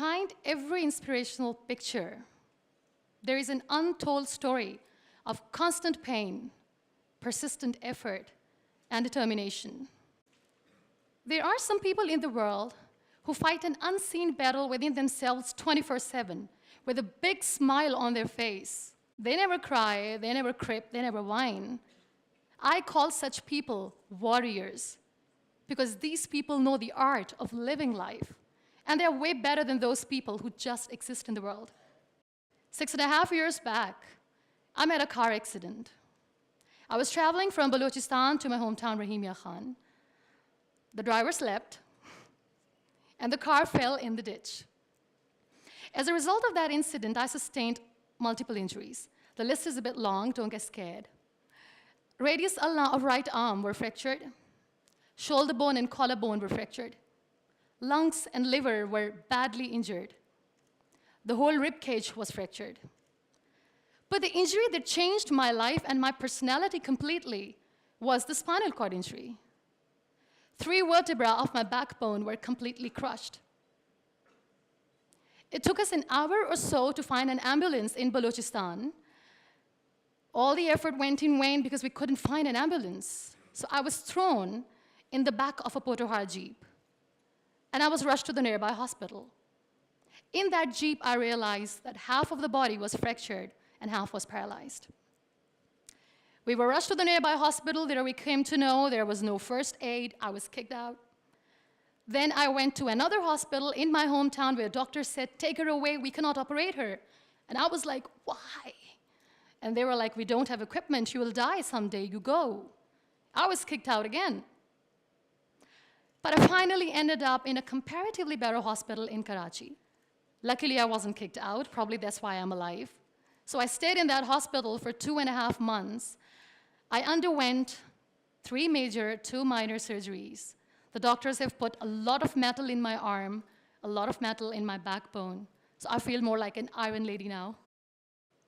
behind every inspirational picture, there is an untold story of constant pain, persistent effort, and determination. There are some people in the world who fight an unseen battle within themselves 24/7 with a big smile on their face. They never cry, they never crip, they never whine. I call such people warriors because these people know the art of living life, and they're way better than those people who just exist in the world. 6.5 years back, I met a car accident. I was traveling from Balochistan to my hometown, Rahimia Khan. The driver slept, and the car fell in the ditch. As a result of that incident, I sustained multiple injuries. The list is a bit long, don't get scared. Radius ulna of right arm were fractured. Shoulder bone and collarbone were fractured. Lungs and liver were badly injured. The whole rib cage was fractured. But the injury that changed my life and my personality completely was the spinal cord injury. 3 vertebrae of my backbone were completely crushed. It took us an hour or so to find an ambulance in Balochistan. All the effort went in vain because we couldn't find an ambulance. So I was thrown in the back of a Potohar Jeep, and I was rushed to the nearby hospital. In that Jeep, I realized that half of the body was fractured and half was paralyzed. We were rushed to the nearby hospital. There we came to know there was no first aid. I was kicked out. Then I went to another hospital in my hometown where doctors said, "Take her away, we cannot operate her." And I was like, "Why?" And they were like, "We don't have equipment, you will die someday, you go." I was kicked out again. But I finally ended up in a comparatively better hospital in Karachi. Luckily, I wasn't kicked out. Probably that's why I'm alive. So I stayed in that hospital for 2.5 months. I underwent 3 major, 2 minor surgeries. The doctors have put a lot of metal in my arm, a lot of metal in my backbone. So I feel more like an iron lady now.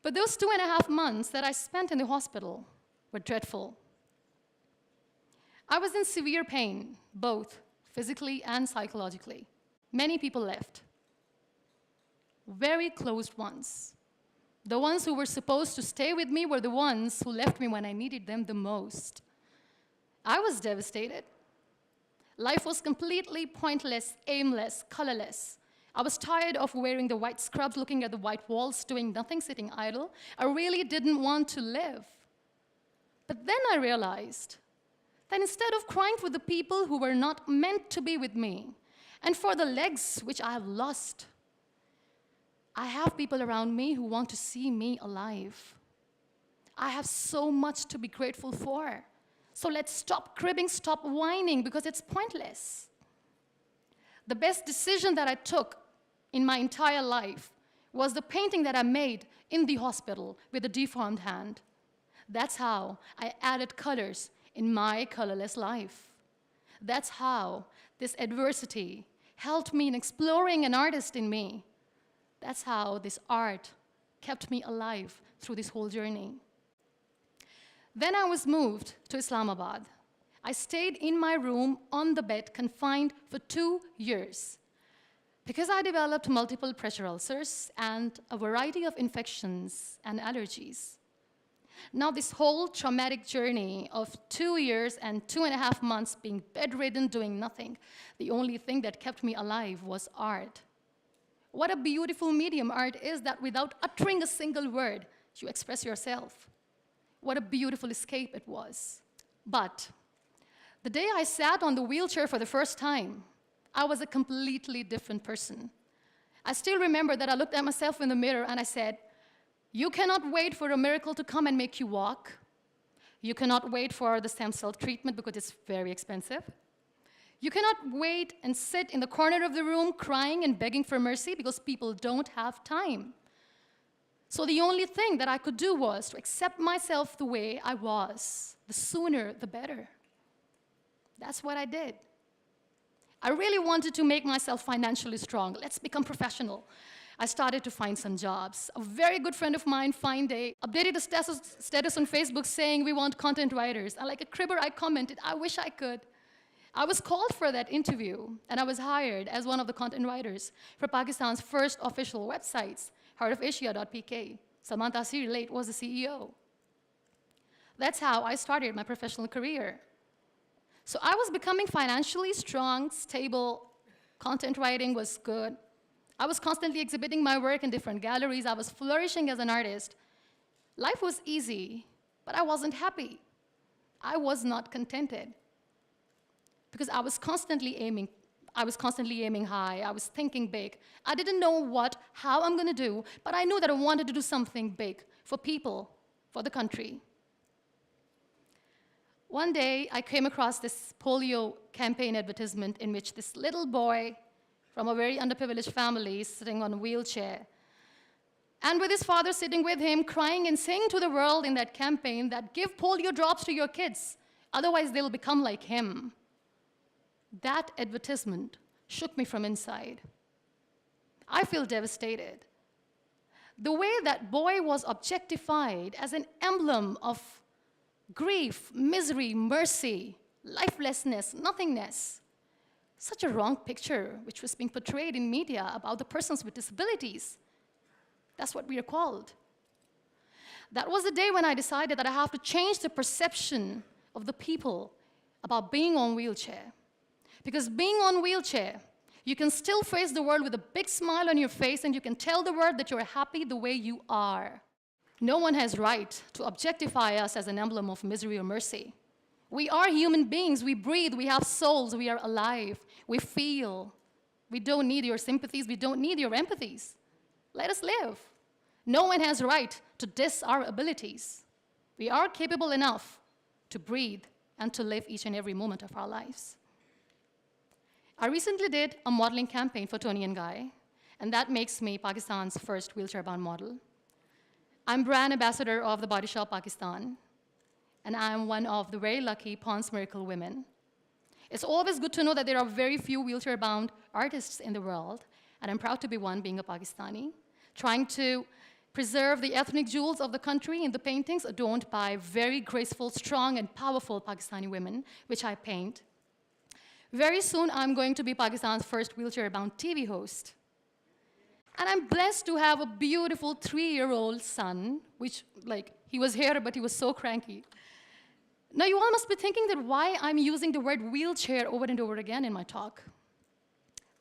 But those 2.5 months that I spent in the hospital were dreadful. I was in severe pain, both physically and psychologically. Many people left. Very close ones. The ones who were supposed to stay with me were the ones who left me when I needed them the most. I was devastated. Life was completely pointless, aimless, colorless. I was tired of wearing the white scrubs, looking at the white walls, doing nothing, sitting idle. I really didn't want to live. But then I realized that instead of crying for the people who were not meant to be with me, and for the legs which I have lost, I have people around me who want to see me alive. I have so much to be grateful for. So let's stop cribbing, stop whining, because it's pointless. The best decision that I took in my entire life was the painting that I made in the hospital with a deformed hand. That's how I added colors in my colorless life. That's how this adversity helped me in exploring an artist in me. That's how this art kept me alive through this whole journey. Then I was moved to Islamabad. I stayed in my room on the bed, confined for 2 years, because I developed multiple pressure ulcers and a variety of infections and allergies. Now this whole traumatic journey of 2 years and 2.5 months being bedridden, doing nothing, the only thing that kept me alive was art. What a beautiful medium art is, that without uttering a single word, you express yourself. What a beautiful escape it was. But the day I sat on the wheelchair for the first time, I was a completely different person. I still remember that I looked at myself in the mirror and I said, "You cannot wait for a miracle to come and make you walk. You cannot wait for the stem cell treatment because it's very expensive. You cannot wait and sit in the corner of the room crying and begging for mercy because people don't have time." So the only thing that I could do was to accept myself the way I was. The sooner, the better. That's what I did. I really wanted to make myself financially strong. Let's become professional. I started to find some jobs. A very good friend of mine, Fine Day, updated a status on Facebook saying, "We want content writers." And like a cribber, I commented, "I wish I could." I was called for that interview, and I was hired as one of the content writers for Pakistan's first official websites, heartofasia.pk. Salman Taseer late was the CEO. That's how I started my professional career. So I was becoming financially strong, stable, content writing was good. I was constantly exhibiting my work in different galleries. I was flourishing as an artist. Life was easy, but I wasn't happy. I was not contented because I was constantly aiming high. I was thinking big. I didn't know how I'm going to do, but I knew that I wanted to do something big for people, for the country. One day, I came across this polio campaign advertisement in which this little boy from a very underprivileged family is sitting on a wheelchair, and with his father sitting with him, crying and saying to the world in that campaign that give polio drops to your kids, otherwise they'll become like him. That advertisement shook me from inside. I feel devastated. The way that boy was objectified as an emblem of grief, misery, mercy, lifelessness, nothingness. Such a wrong picture which was being portrayed in media about the persons with disabilities. That's what we are called. That was the day when I decided that I have to change the perception of the people about being on wheelchair. Because being on wheelchair, you can still face the world with a big smile on your face, and you can tell the world that you're happy the way you are. No one has right to objectify us as an emblem of misery or mercy. We are human beings. We breathe. We have souls. We are alive. We feel. We don't need your sympathies. We don't need your empathies. Let us live. No one has right to diss our abilities. We are capable enough to breathe and to live each and every moment of our lives. I recently did a modeling campaign for Toni & Guy, and that makes me Pakistan's first wheelchair-bound model. I'm brand ambassador of the Body Shop Pakistan, and I'm one of the very lucky Pond's Miracle women. It's always good to know that there are very few wheelchair-bound artists in the world, and I'm proud to be one, being a Pakistani, trying to preserve the ethnic jewels of the country in the paintings adorned by very graceful, strong, and powerful Pakistani women, which I paint. Very soon, I'm going to be Pakistan's first wheelchair-bound TV host. And I'm blessed to have a beautiful 3-year-old son, which, he was here, but he was so cranky. Now, you all must be thinking that why I'm using the word wheelchair over and over again in my talk.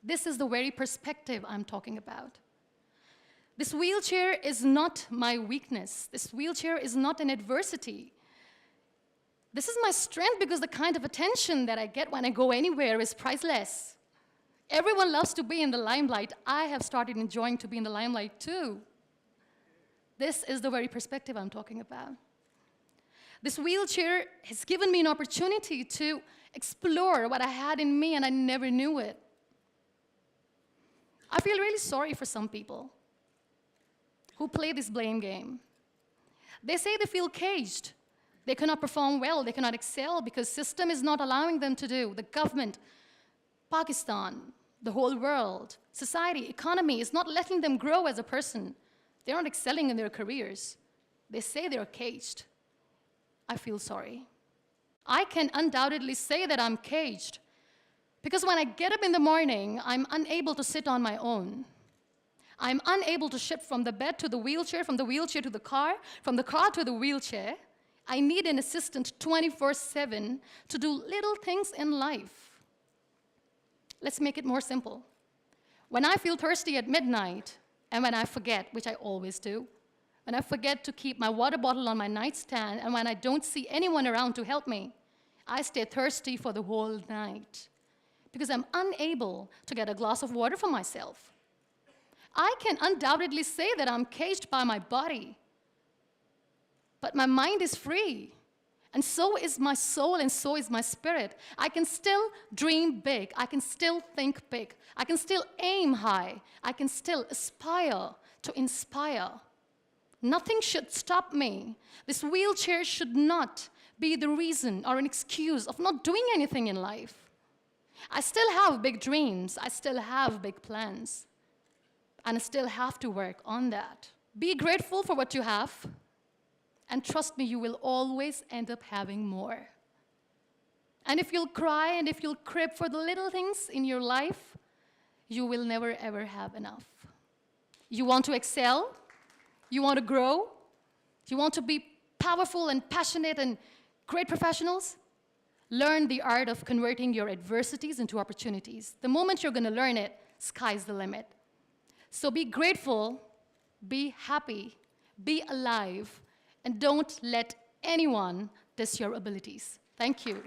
This is the very perspective I'm talking about. This wheelchair is not my weakness. This wheelchair is not an adversity. This is my strength because the kind of attention that I get when I go anywhere is priceless. Everyone loves to be in the limelight. I have started enjoying to be in the limelight too. This is the very perspective I'm talking about. This wheelchair has given me an opportunity to explore what I had in me, and I never knew it. I feel really sorry for some people who play this blame game. They say they feel caged. They cannot perform well, they cannot excel because system is not allowing them to do. The government, Pakistan, the whole world, society, economy is not letting them grow as a person. They're not excelling in their careers. They say they're caged. I feel sorry. I can undoubtedly say that I'm caged because when I get up in the morning, I'm unable to sit on my own. I'm unable to shift from the bed to the wheelchair, from the wheelchair to the car, from the car to the wheelchair. I need an assistant 24/7 to do little things in life. Let's make it more simple. When I feel thirsty at midnight, and when I forget, which I always do, when I forget to keep my water bottle on my nightstand, and when I don't see anyone around to help me, I stay thirsty for the whole night because I'm unable to get a glass of water for myself. I can undoubtedly say that I'm caged by my body, but my mind is free. And so is my soul, and so is my spirit. I can still dream big. I can still think big. I can still aim high. I can still aspire to inspire. Nothing should stop me. This wheelchair should not be the reason or an excuse of not doing anything in life. I still have big dreams. I still have big plans. And I still have to work on that. Be grateful for what you have. And trust me, you will always end up having more. And if you'll cry and if you'll crib for the little things in your life, you will never ever have enough. You want to excel, you want to grow, you want to be powerful and passionate and great professionals, learn the art of converting your adversities into opportunities. The moment you're going to learn it, sky's the limit. So be grateful, be happy, be alive, and don't let anyone diss your abilities. Thank you.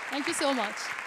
Thank you so much.